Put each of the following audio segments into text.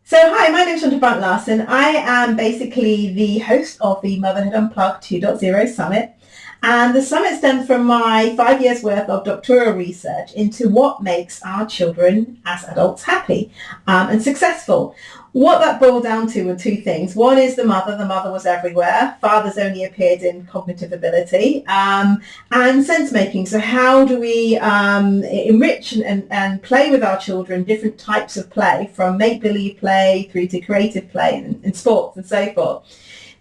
So hi, my name is Chandra Brandt Larson. I am basically the host of the Motherhood Unplugged 2.0 Summit. And the summit stems from my 5 years worth of doctoral research into what makes our children as adults happy and successful. What that boiled down to were two things. One is the mother. The mother was everywhere. Fathers only appeared in cognitive ability and sense making. So how do we enrich and play with our children, different types of play, from make-believe play through to creative play and sports and so forth.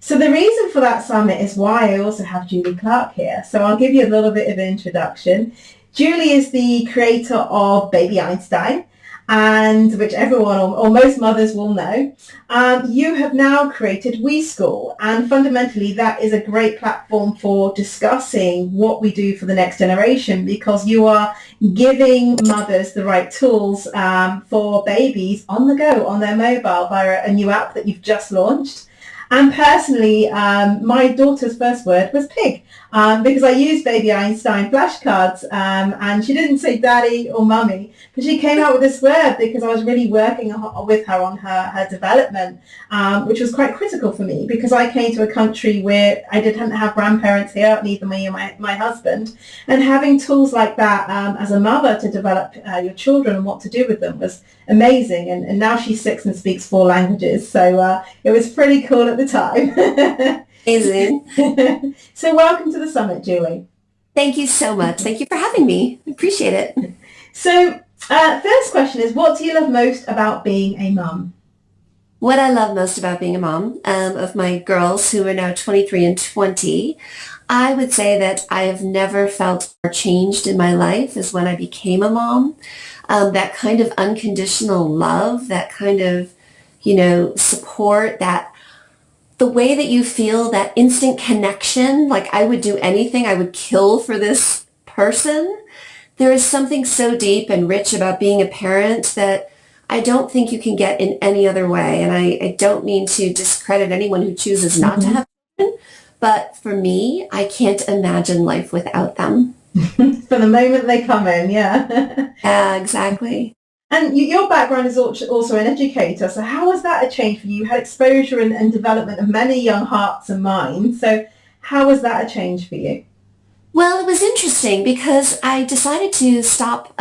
So the reason for that summit is why I also have Julie Clark here. So I'll give you a little bit of an introduction. Julie is the creator of Baby Einstein, and which everyone or most mothers will know. You have now created WeeSchool, and fundamentally that is a great platform for discussing what we do for the next generation, because you are giving mothers the right tools for babies on the go, on their mobile, via a new app that you've just launched. And personally, my daughter's first word was pig, because I used Baby Einstein flashcards, and she didn't say daddy or mummy, but she came out with this word because I was really working with her on her development, which was quite critical for me, because I came to a country where I didn't have grandparents here, neither me or my husband, and having tools like that as a mother to develop your children and what to do with them was amazing. And now she's 6 and speaks 4 languages, so it was pretty cool at the time. Amazing. So welcome to the summit, Julie. Thank you so much. Thank you for having me. I appreciate it. So first question is, what do you love most about being a mum? What I love most about being a mom of my girls, who are now 23 and 20, I would say that I have never felt more changed in my life as when I became a mom. That kind of unconditional love, that kind of, support, that the way that you feel, that instant connection, like I would do anything, I would kill for this person. There is something so deep and rich about being a parent that I don't think you can get in any other way. And I don't mean to discredit anyone who chooses not to have children, but for me, I can't imagine life without them. For the moment they come in, yeah. Yeah, exactly. And your background is also an educator, so how was that a change for you? You had exposure and development of many young hearts and minds, so how was that a change for you? Well, it was interesting because I decided to stop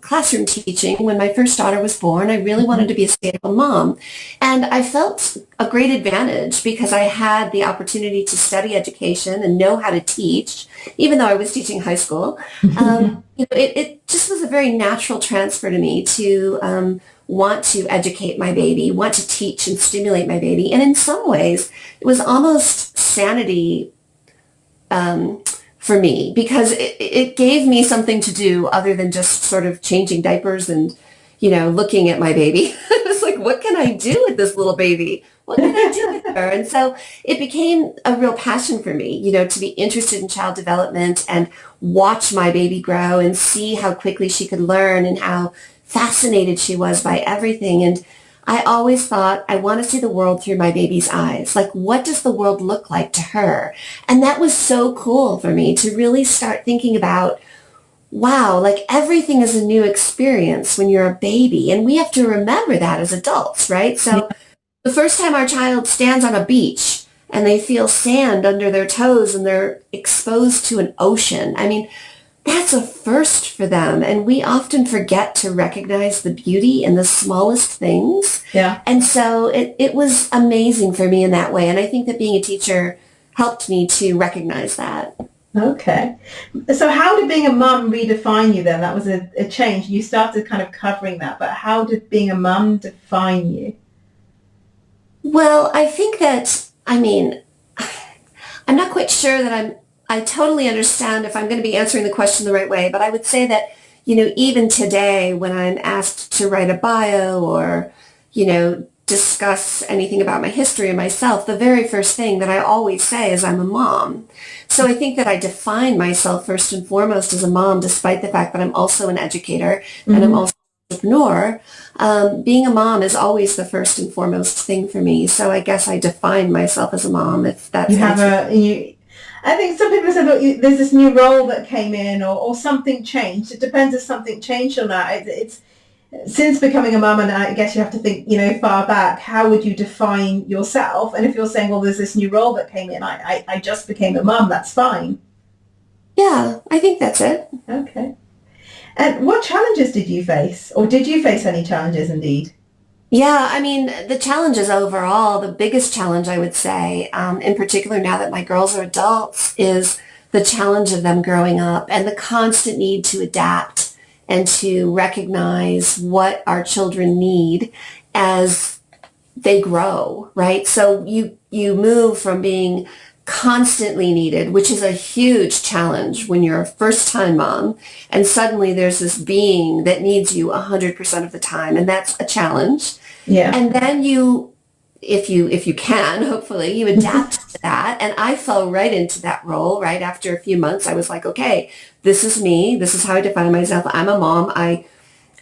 classroom teaching when my first daughter was born. I really wanted to be a stay-at-home mom. And I felt a great advantage because I had the opportunity to study education and know how to teach, even though I was teaching high school. It just was a very natural transfer to me to want to educate my baby, want to teach and stimulate my baby. And in some ways, it was almost sanity for me, because it gave me something to do other than just sort of changing diapers and, looking at my baby. It was like, what can I do with this little baby? What can I do with her? And so it became a real passion for me, to be interested in child development and watch my baby grow and see how quickly she could learn and how fascinated she was by everything. And I always thought, I want to see the world through my baby's eyes. Like, what does the world look like to her? And that was so cool for me to really start thinking about, wow, like everything is a new experience when you're a baby. And we have to remember that as adults, right? So the first time our child stands on a beach and they feel sand under their toes and they're exposed to an ocean, I mean, that's a first for them. And we often forget to recognize the beauty in the smallest things. Yeah. And so it was amazing for me in that way. And I think that being a teacher helped me to recognize that. Okay. So how did being a mum redefine you then? That was a change. You started kind of covering that, but how did being a mum define you? Well, I think that, I'm not quite sure that I totally understand if I'm going to be answering the question the right way, but I would say that, even today when I'm asked to write a bio or, discuss anything about my history or myself, the very first thing that I always say is I'm a mom. So I think that I define myself first and foremost as a mom, despite the fact that I'm also an educator and I'm also an entrepreneur. Being a mom is always the first and foremost thing for me. So I guess I define myself as a mom, if that's I think some people said, look, there's this new role that came in or something changed. It depends if something changed or not. since becoming a mum, and I guess you have to think, far back, how would you define yourself? And if you're saying, well, there's this new role that came in, I just became a mum, that's fine. Yeah, I think that's it. Okay. And what challenges did you face? Or did you face any challenges indeed? Yeah, I mean, the challenges overall, the biggest challenge I would say, in particular now that my girls are adults, is the challenge of them growing up and the constant need to adapt and to recognize what our children need as they grow, right? So you move from being constantly needed, which is a huge challenge when you're a first-time mom, and suddenly there's this being that needs you 100% of the time, and that's a challenge. Yeah. And then if you can, hopefully, you adapt to that. And I fell right into that role. Right after a few months, I was like, okay, this is me. This is how I define myself. I'm a mom. I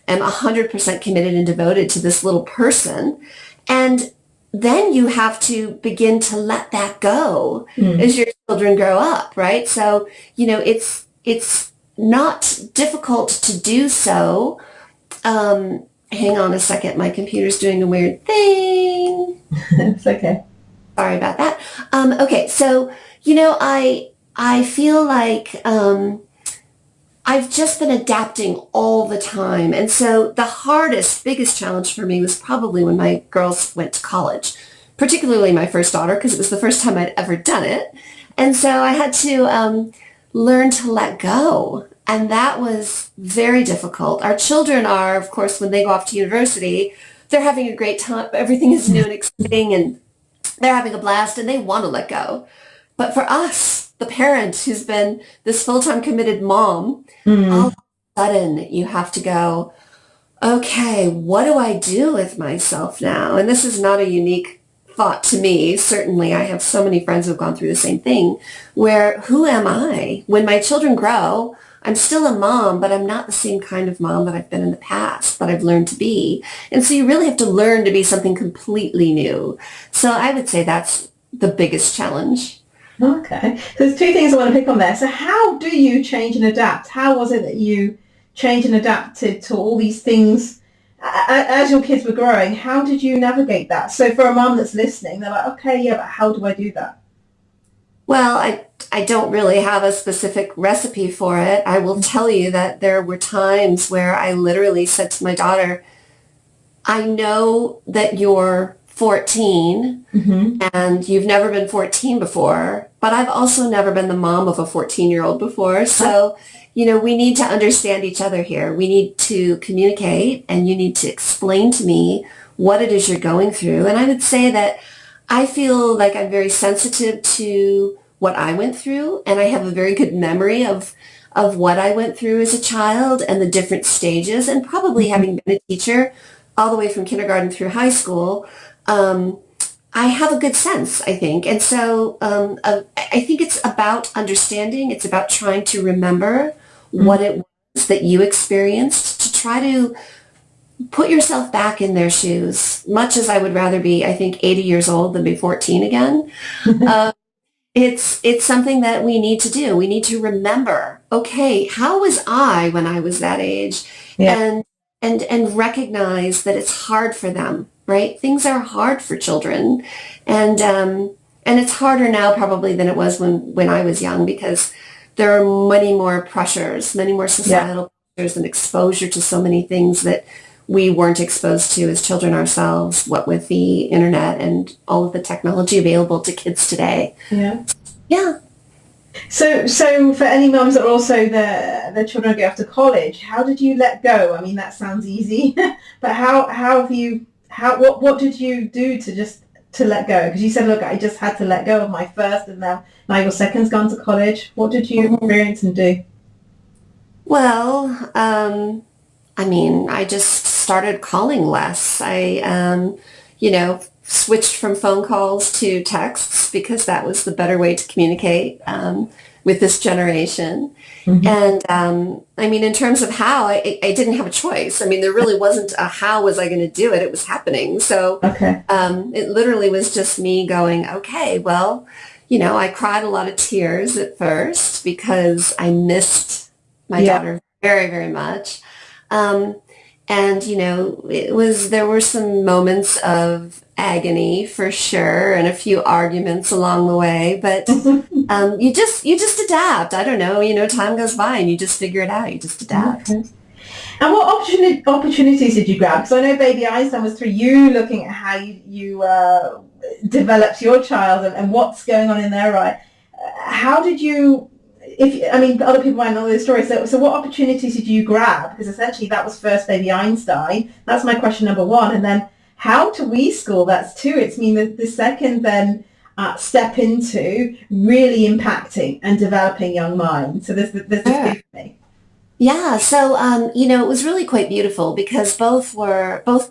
am 100% committed and devoted to this little person. And then you have to begin to let that go as your children grow up, right? So, it's not difficult to do so. Hang on a second. My computer's doing a weird thing. It's okay. Sorry about that. Okay, so, I feel like I've just been adapting all the time. And so the biggest challenge for me was probably when my girls went to college, particularly my first daughter, because it was the first time I'd ever done it. And so I had to learn to let go. And that was very difficult. Our children are, of course, when they go off to university, they're having a great time. Everything is new and exciting, and they're having a blast, and they want to let go. But for us, the parent who's been this full-time committed mom, all of a sudden you have to go, okay, what do I do with myself now? And this is not a unique thought to me. Certainly, I have so many friends who have gone through the same thing, where who am I? When my children grow, I'm still a mom, but I'm not the same kind of mom that I've been in the past, that I've learned to be. And so you really have to learn to be something completely new. So I would say that's the biggest challenge. Okay. So there's two things I want to pick on there. So how do you change and adapt? How was it that you changed and adapted to all these things as your kids were growing? How did you navigate that? So for a mom that's listening, they're like, okay, yeah, but how do I do that? Well, I don't really have a specific recipe for it. I will tell you that there were times where I literally said to my daughter, I know that you're 14 and you've never been 14 before, but I've also never been the mom of a 14-year-old before. So, we need to understand each other here. We need to communicate, and you need to explain to me what it is you're going through. And I would say that I feel like I'm very sensitive to what I went through, and I have a very good memory of what I went through as a child and the different stages, and probably having been a teacher all the way from kindergarten through high school, I have a good sense, I think. And so I think it's about understanding. It's about trying to remember what it was that you experienced, to try to put yourself back in their shoes, much as I would rather be, I think, 80 years old than be 14 again. It's something that we need to do. We need to remember, okay, how was I when I was that age? Yeah. And recognize that it's hard for them, right? Things are hard for children. And it's harder now probably than it was when I was young, because there are many more pressures, many more societal pressures and exposure to so many things that we weren't exposed to as children ourselves, what with the internet and all of the technology available to kids today. Yeah. Yeah. So for any mums that are also the children go off to college, how did you let go? I mean, that sounds easy, but what did you do to let go? Because you said, look, I just had to let go of my first, and now your second's gone to college. What did you experience and do? Well, I mean, I just started calling less. I, switched from phone calls to texts, because that was the better way to communicate with this generation. And I mean, in terms of how, I didn't have a choice. I mean, there really wasn't a how was I going to do it. It was happening. So it literally was just me going, okay, well, I cried a lot of tears at first because I missed my daughter very, very much. And, there were some moments of agony for sure and a few arguments along the way, but you just adapt. I don't know, time goes by and you just figure it out. You just adapt. Okay. And what opportunities did you grab? Because I know Baby Einstein was through you looking at how you developed your child and what's going on in their right. How did you, other people might not know the story, so what opportunities did you grab? Because essentially that was first Baby Einstein. That's my question number one. And then how to WeeSchool, that's two. It's the second then step into really impacting and developing young minds. So there's this Sure. big thing. Yeah, so it was really quite beautiful because both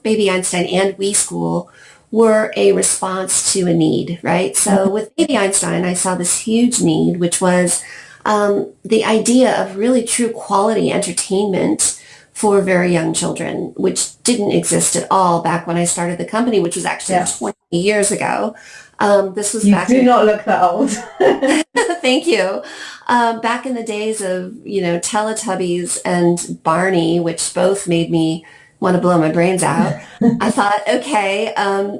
Baby Einstein and WeSchool were a response to a need, right? So with Baby Einstein, I saw this huge need, which was the idea of really true quality entertainment for very young children, which didn't exist at all back when I started the company, which was actually Yeah. 20 years ago. This was You back do in not look that old. Thank you. Back in the days of, Teletubbies and Barney, which both made me want to blow my brains out, I thought, okay,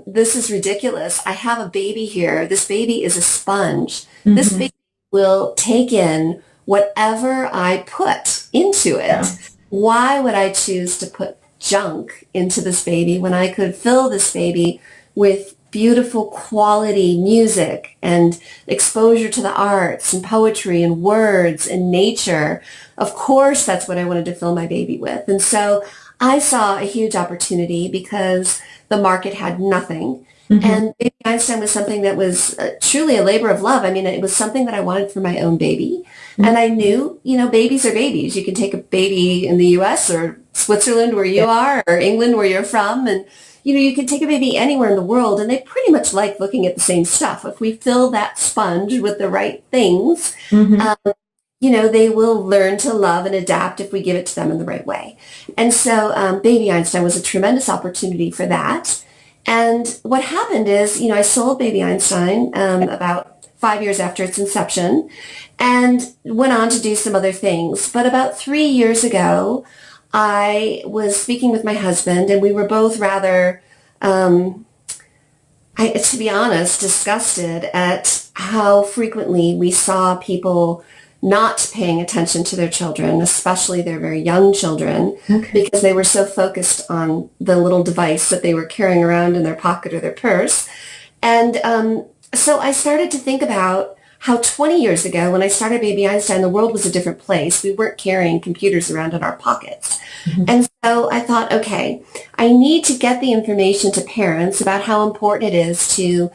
this is ridiculous. I have a baby here. This baby is a sponge. This Mhm. baby will take in whatever I put into it. Yeah. Why would I choose to put junk into this baby when I could fill this baby with beautiful quality music and exposure to the arts and poetry and words and nature? Of course, that's what I wanted to fill my baby with. And so I saw a huge opportunity because the market had nothing. Mhm. And Baby Einstein was something that was truly a labor of love. I mean, it was something that I wanted for my own baby. And I knew, babies are babies. You can take a baby in the US or Switzerland where you are or England where you're from. And, you can take a baby anywhere in the world and they pretty much like looking at the same stuff. If we fill that sponge with the right things, Mhm. they will learn to love and adapt if we give it to them in the right way. And so Baby Einstein was a tremendous opportunity for that. And what happened is, I sold Baby Einstein about 5 years after its inception and went on to do some other things. But about 3 years ago, I was speaking with my husband and we were both rather, to be honest, disgusted at how frequently we saw people not paying attention to their children, especially their very young children, Okay. because they were so focused on the little device that they were carrying around in their pocket or their purse. And so I started to think about how 20 years ago, when I started Baby Einstein, the world was a different place. We weren't carrying computers around in our pockets. And so I thought, okay, I need to get the information to parents about how important it is to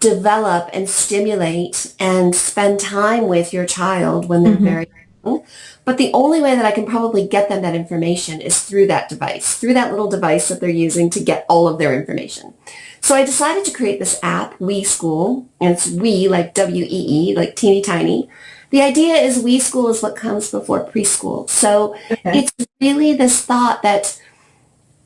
develop and stimulate and spend time with your child when they're very young. But the only way that I can probably get them that information is through that device, through that little device that they're using to get all of their information. So I decided to create this app, WeeSchool, and it's We, like W-E-E, like teeny tiny. The idea is WeeSchool is what comes before preschool. So Okay. it's really this thought that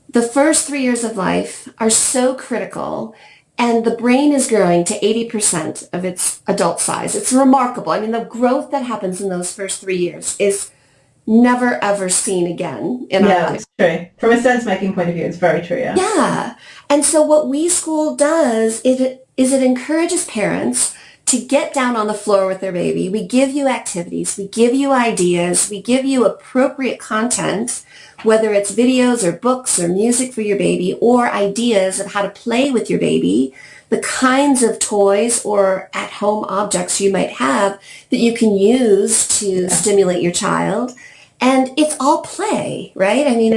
the first 3 years of life are so critical and the brain is growing to 80% of its adult size. It's remarkable. I mean, the growth that happens in those first 3 years is never, ever seen again in our Yeah, life. it's true. From a sense-making point of view, it's very true, yeah. Yeah. And so what WeSchool does is it encourages parents to get down on the floor with their baby. We give you activities. We give you ideas. We give you appropriate content, whether it's videos or books or music for your baby or ideas of how to play with your baby, the kinds of toys or at-home objects you might have that you can use to stimulate your child. And it's all play, right? I mean,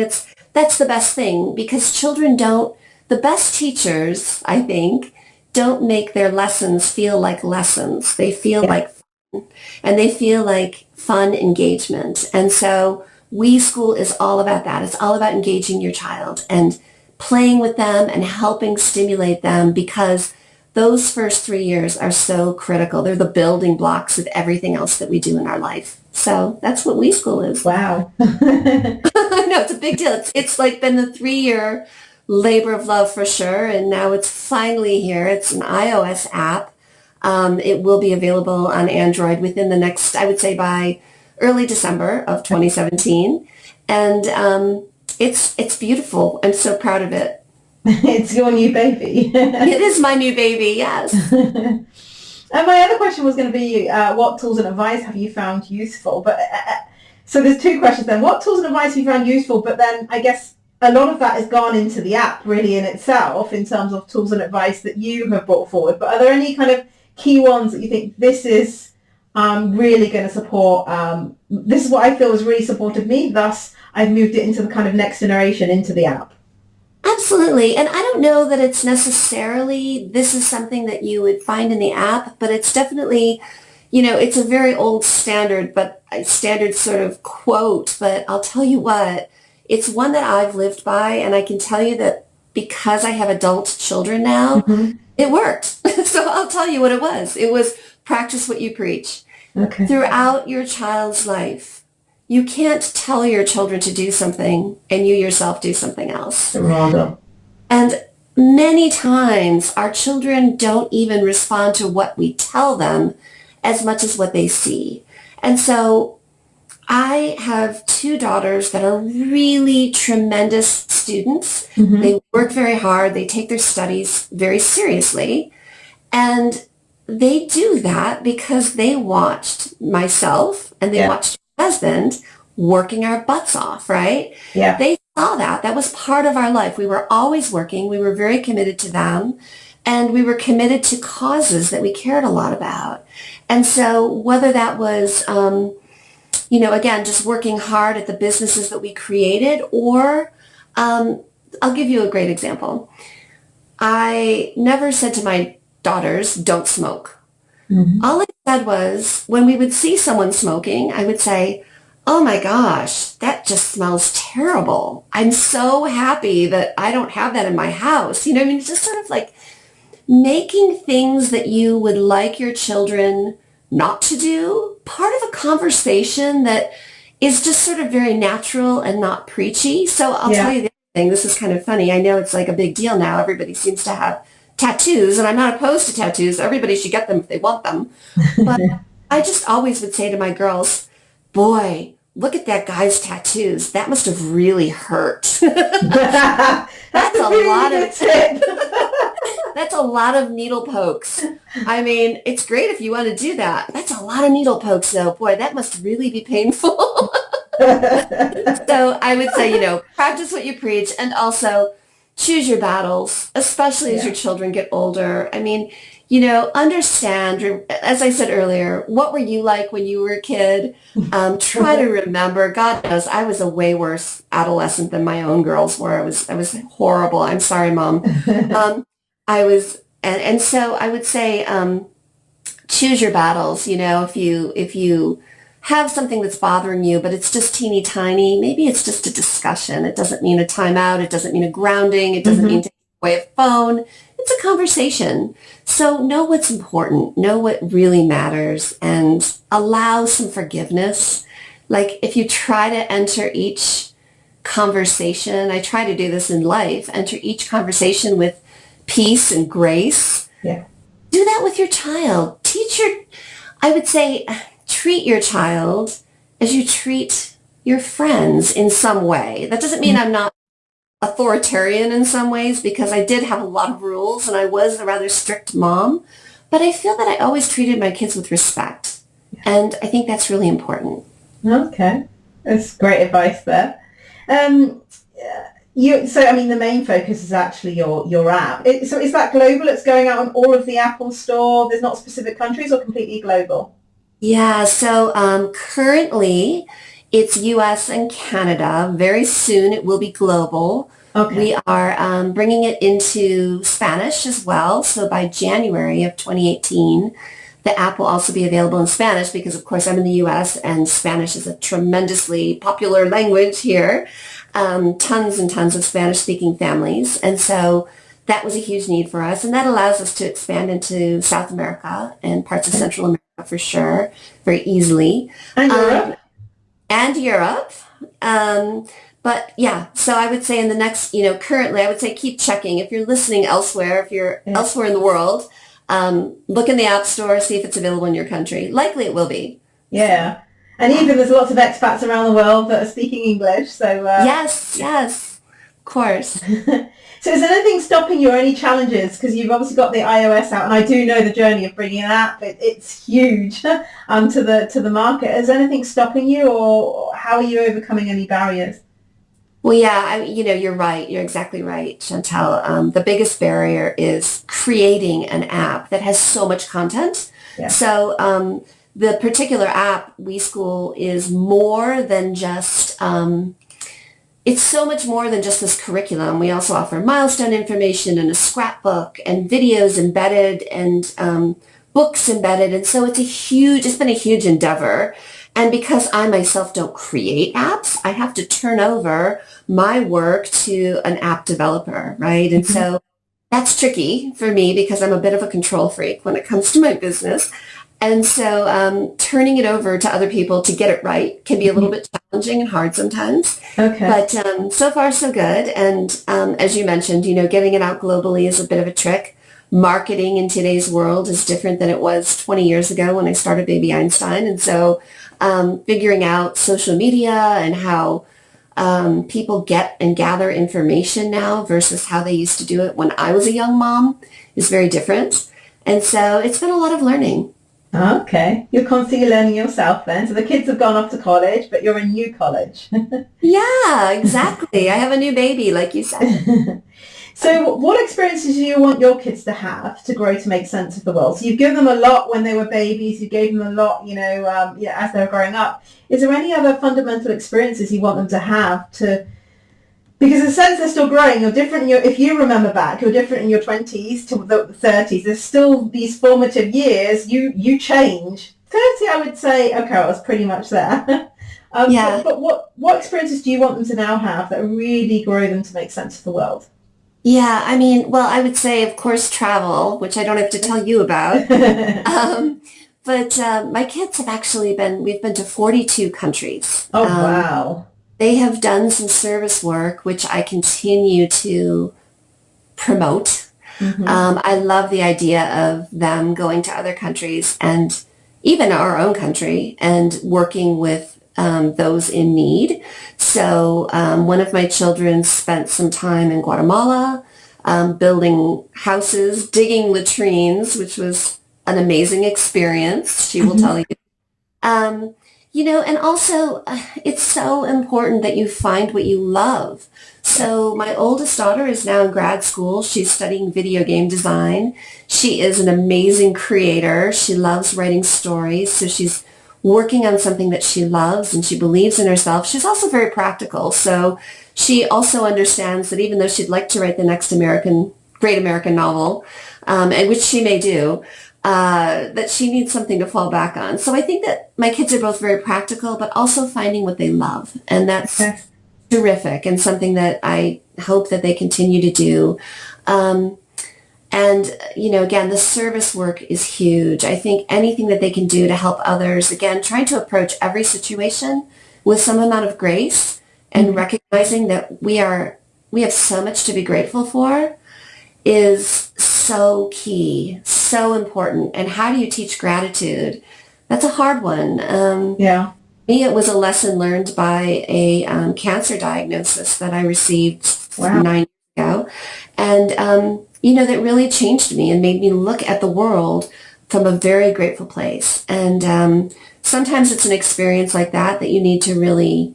that's the best thing because the best teachers, I think, don't make their lessons feel like lessons. They feel Yeah. like fun, and they feel like fun engagement. And so WeSchool is all about that. It's all about engaging your child and playing with them and helping stimulate them because those first 3 years are so critical. They're the building blocks of everything else that we do in our life. So that's what WeSchool is. Wow. I know, it's a big deal. It's like been the 3 year labor of love for sure. And now it's finally here. It's an iOS app. It will be available on Android within the next, I would say by early December of 2017. And it's beautiful. I'm so proud of it. It's your new baby. It is my new baby, yes. And my other question was going to be, what tools and advice have you found useful? But so there's two questions then. What tools and advice have you found useful? But then I guess a lot of that has gone into the app really in itself in terms of tools and advice that you have brought forward. But are there any kind of key ones that you think this is really going to support? This is what I feel has really supported me. Thus, I've moved it into the kind of next generation into the app. Absolutely. And I don't know that it's necessarily, this is something that you would find in the app, but it's definitely, it's a very old standard, but a standard sort of quote, but I'll tell you what, it's one that I've lived by, and I can tell you that because I have adult children now, it worked. So I'll tell you what it was. It was practice what you preach. Okay. Throughout your child's life, you can't tell your children to do something and you yourself do something else. And many times our children don't even respond to what we tell them as much as what they see. And so I have two daughters that are really tremendous students. They work very hard. They take their studies very seriously. And they do that because they watched myself and they watched my husband working our butts off, right? Yeah. They saw that. That was part of our life. We were always working. We were very committed to them. And we were committed to causes that we cared a lot about. And so whether that was, again, just working hard at the businesses that we created, or I'll give you a great example. I never said to my daughters, don't smoke. All I said was, when we would see someone smoking, I would say, oh my gosh, that just smells terrible. I'm so happy that I don't have that in my house. It's just sort of like making things that you would like your children not to do part of a conversation that is just sort of very natural and not preachy. So I'll tell you the other thing. This is kind of funny. I know it's like a big deal now. Everybody seems to have tattoos, and I'm not opposed to tattoos. Everybody should get them if they want them. But I just always would say to my girls, boy, look at that guy's tattoos. That must have really hurt. That's a lot of that's a lot of needle pokes. I mean, it's great if you want to do that. That's a lot of needle pokes, though. Boy, that must really be painful. So I would say, practice what you preach, and also choose your battles, especially as your children get older. I mean, understand, as I said earlier, what were you like when you were a kid? Try to remember. God knows I was a way worse adolescent than my own girls were. I was horrible. I'm sorry, Mom. I was, and so I would say, choose your battles. If you have something that's bothering you, but it's just teeny tiny, maybe it's just a discussion. It doesn't mean a timeout. It doesn't mean a grounding. It doesn't mean taking away a phone. It's a conversation. So know what's important, know what really matters, and allow some forgiveness. Like if you try to enter each conversation, I try to do this in life, enter each conversation with peace and grace. Yeah. Do that with your child. I would say, treat your child as you treat your friends in some way. That doesn't mean I'm not authoritarian in some ways, because I did have a lot of rules and I was a rather strict mom, but I feel that I always treated my kids with respect. And I think that's really important. Okay. That's great advice there. The main focus is actually your app. So is that global? It's going out on all of the Apple Store? There's not specific countries, or completely global? Yeah, so currently it's US and Canada. Very soon it will be global. Okay. We are bringing it into Spanish as well. So by January of 2018, the app will also be available in Spanish, because of course I'm in the US and Spanish is a tremendously popular language here. Tons and tons of Spanish-speaking families. And so that was a huge need for us. And that allows us to expand into South America and parts of Central America for sure, very easily. And Europe. And Europe. But yeah, so I would say in the next, currently I would say keep checking. If you're listening elsewhere, if you're elsewhere in the world, look in the App Store, see if it's available in your country. Likely it will be. Yeah. And even there's lots of expats around the world that are speaking English. So Yes, of course. so is there anything stopping you or any challenges? Because you've obviously got the iOS out, and I do know the journey of bringing an app. It's huge to the market. Is anything stopping you, or how are you overcoming any barriers? Well, yeah, you're right. You're exactly right, Chantel. The biggest barrier is creating an app that has so much content. Yeah. So the particular app, WeeSchool, is more than just, it's so much more than just this curriculum. We also offer milestone information and a scrapbook and videos embedded and books embedded. And so it's been a huge endeavor. And because I myself don't create apps, I have to turn over my work to an app developer, right? And so that's tricky for me because I'm a bit of a control freak when it comes to my business. And so turning it over to other people to get it right can be a little bit challenging and hard sometimes. Okay. But so far, so good. And as you mentioned, getting it out globally is a bit of a trick. Marketing in today's world is different than it was 20 years ago when I started Baby Einstein. And so figuring out social media and how people get and gather information now versus how they used to do it when I was a young mom is very different. And so it's been a lot of learning. Okay. You're constantly learning yourself then. So the kids have gone off to college, but you're in new college. Yeah, exactly. I have a new baby, like you said. So what experiences do you want your kids to have to grow to make sense of the world? So you've given them a lot when they were babies. You gave them a lot, as they were growing up. Is there any other fundamental experiences you want them to have because in a sense they're still growing. You're different if you remember back, you're different in your 20s to the 30s. There's still these formative years. You change. 30, I would say, okay, I was pretty much there. Yeah. But what experiences do you want them to now have that really grow them to make sense of the world? Yeah, I would say, of course, travel, which I don't have to tell you about. But my kids we've been to 42 countries. Oh, wow. They have done some service work, which I continue to promote. I love the idea of them going to other countries and even our own country and working with those in need. So one of my children spent some time in Guatemala building houses, digging latrines, which was an amazing experience, she will tell you. And also it's so important that you find what you love. So my oldest daughter is now in grad school. She's studying video game design. She is an amazing creator. She loves writing stories. So she's working on something that she loves and she believes in herself. She's also very practical. So she also understands that even though she'd like to write the next great American novel, and which she may do, that she needs something to fall back on. So I think that my kids are both very practical, but also finding what they love. And that's terrific and something that I hope that they continue to do. And, again, the service work is huge. I think anything that they can do to help others, again, trying to approach every situation with some amount of grace and recognizing that we have so much to be grateful for is so key, so important. And how do you teach gratitude? That's a hard one. Yeah. Me, it was a lesson learned by a cancer diagnosis that I received 9 years ago. And, that really changed me and made me look at the world from a very grateful place. And sometimes it's an experience like that you need to really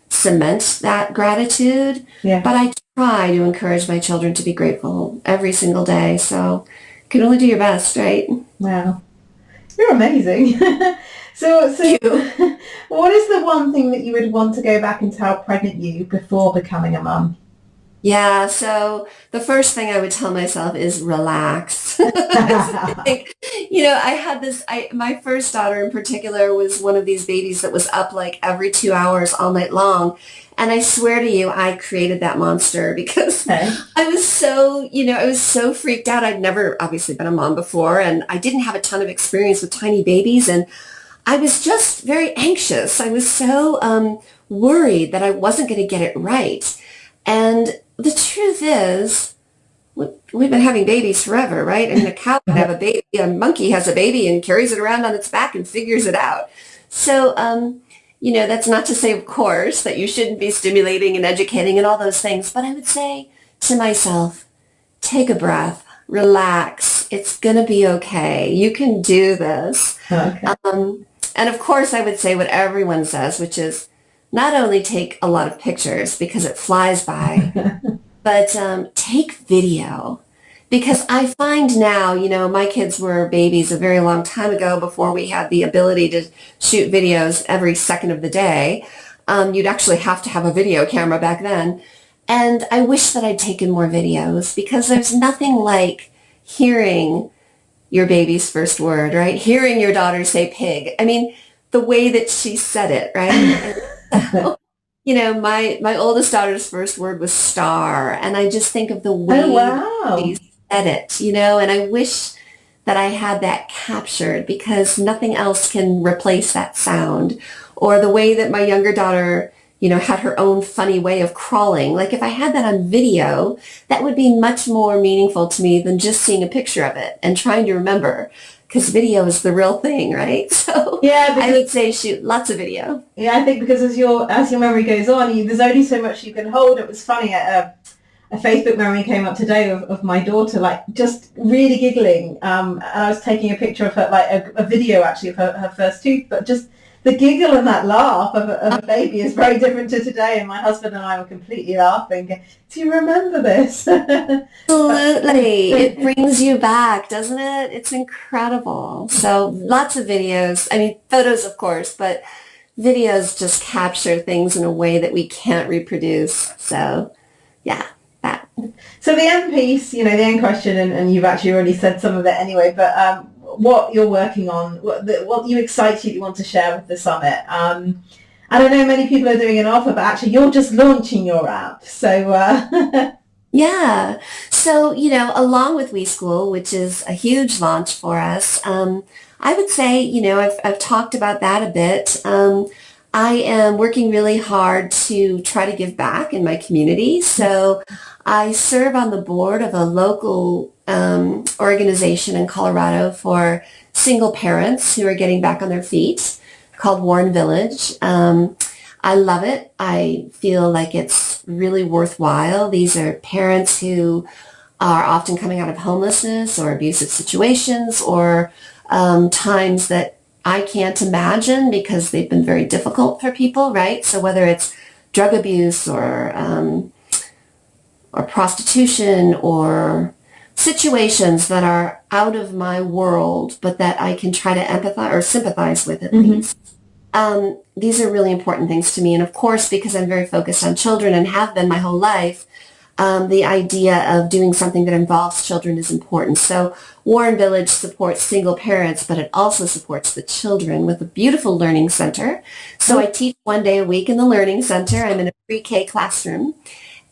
cement that gratitude. Yeah. But I try to encourage my children to be grateful every single day. So you can only do your best, right? Wow. You're amazing. So what is the one thing that you would want to go back and tell pregnant you before becoming a mum? Yeah, so the first thing I would tell myself is relax. I think, I had my first daughter in particular was one of these babies that was up like every 2 hours all night long. And I swear to you, I created that monster because I was so freaked out. I'd never obviously been a mom before and I didn't have a ton of experience with tiny babies. And I was just very anxious. I was so worried that I wasn't going to get it right. And the truth is, we've been having babies forever, right? I mean, a cow can have a baby, a monkey has a baby and carries it around on its back and figures it out. So that's not to say, of course, that you shouldn't be stimulating and educating and all those things, but I would say to myself, take a breath, relax. It's going to be okay. You can do this. Okay. And of course, I would say what everyone says, which is not only take a lot of pictures because it flies by, but take video. Because I find now, my kids were babies a very long time ago before we had the ability to shoot videos every second of the day. You'd actually have to have a video camera back then. And I wish that I'd taken more videos because there's nothing like hearing your baby's first word, right? Hearing your daughter say pig. I mean, the way that she said it, right? And so, my oldest daughter's first word was star. And I just think of the way Oh, wow. she said it, and I wish that I had that captured because nothing else can replace that sound. Or the way that my younger daughter, had her own funny way of crawling. Like if I had that on video, that would be much more meaningful to me than just seeing a picture of it and trying to remember, because video is the real thing, right? So Yeah, I would say shoot lots of video. Yeah, I think because as your memory goes on, there's only so much you can hold. It was funny, a Facebook memory came up today of my daughter, like just really giggling. And I was taking a picture of her, like a video actually of her first tooth, but just the giggle and that laugh of a baby is very different to today. And my husband and I were completely laughing. Do you remember this? Absolutely. It brings you back, doesn't it? It's incredible. So lots of videos. I mean, photos, of course, but videos just capture things in a way that we can't reproduce. So, yeah. That. So the end piece, the end question, and you've actually already said some of it anyway, but what you're working on, what you excite you want to share with the summit. And I know many people are doing an offer, but actually you're just launching your app. So yeah. So, along with WeeSchool, which is a huge launch for us, I would say, I've talked about that a bit. I am working really hard to try to give back in my community. So I serve on the board of a local organization in Colorado for single parents who are getting back on their feet called Warren Village. I love it. I feel like it's really worthwhile. These are parents who are often coming out of homelessness or abusive situations or times that I can't imagine because they've been very difficult for people, right? So whether it's drug abuse or prostitution or situations that are out of my world, but that I can try to empathize or sympathize with at least. These are really important things to me. And of course, because I'm very focused on children and have been my whole life, the idea of doing something that involves children is important. So Warren Village supports single parents, but it also supports the children with a beautiful learning center. So I teach 1 day a week in the learning center. I'm in a pre-K classroom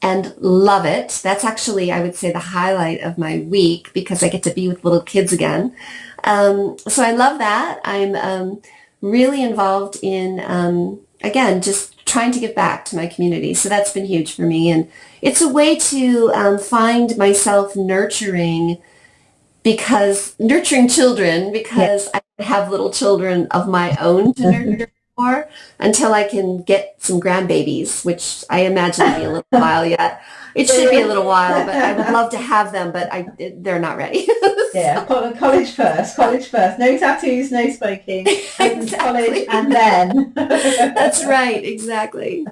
and love it. That's actually, I would say, the highlight of my week because I get to be with little kids again. So I love that. I'm really involved in, again, just trying to give back to my community. So that's been huge for me. And it's a way to find myself nurturing children because I have little children of my own to nurture for until I can get some grandbabies, which I imagine will be a little while yet. It should be a little while, but I would love to have them, but they're not ready. Yeah, college first. No tattoos, no smoking. Exactly. College and then. That's right, exactly.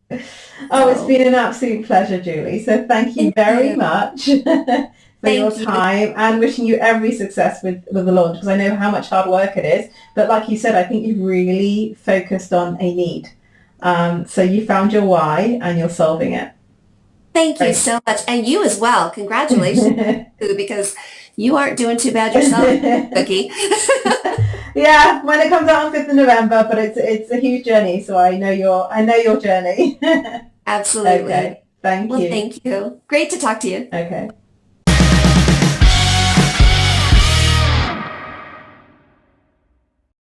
It's been an absolute pleasure, Julie. So thank you very much for your time and wishing you every success with the launch because I know how much hard work it is. But like you said, I think you've really focused on a need. So you found your why and you're solving it. Thank you so much. And you as well. Congratulations, because you aren't doing too bad yourself, Cookie. Yeah, when it comes out on 5th of November, but it's a huge journey, so I know your journey. Absolutely. Okay, thank you. Well, thank you. Great to talk to you. Okay.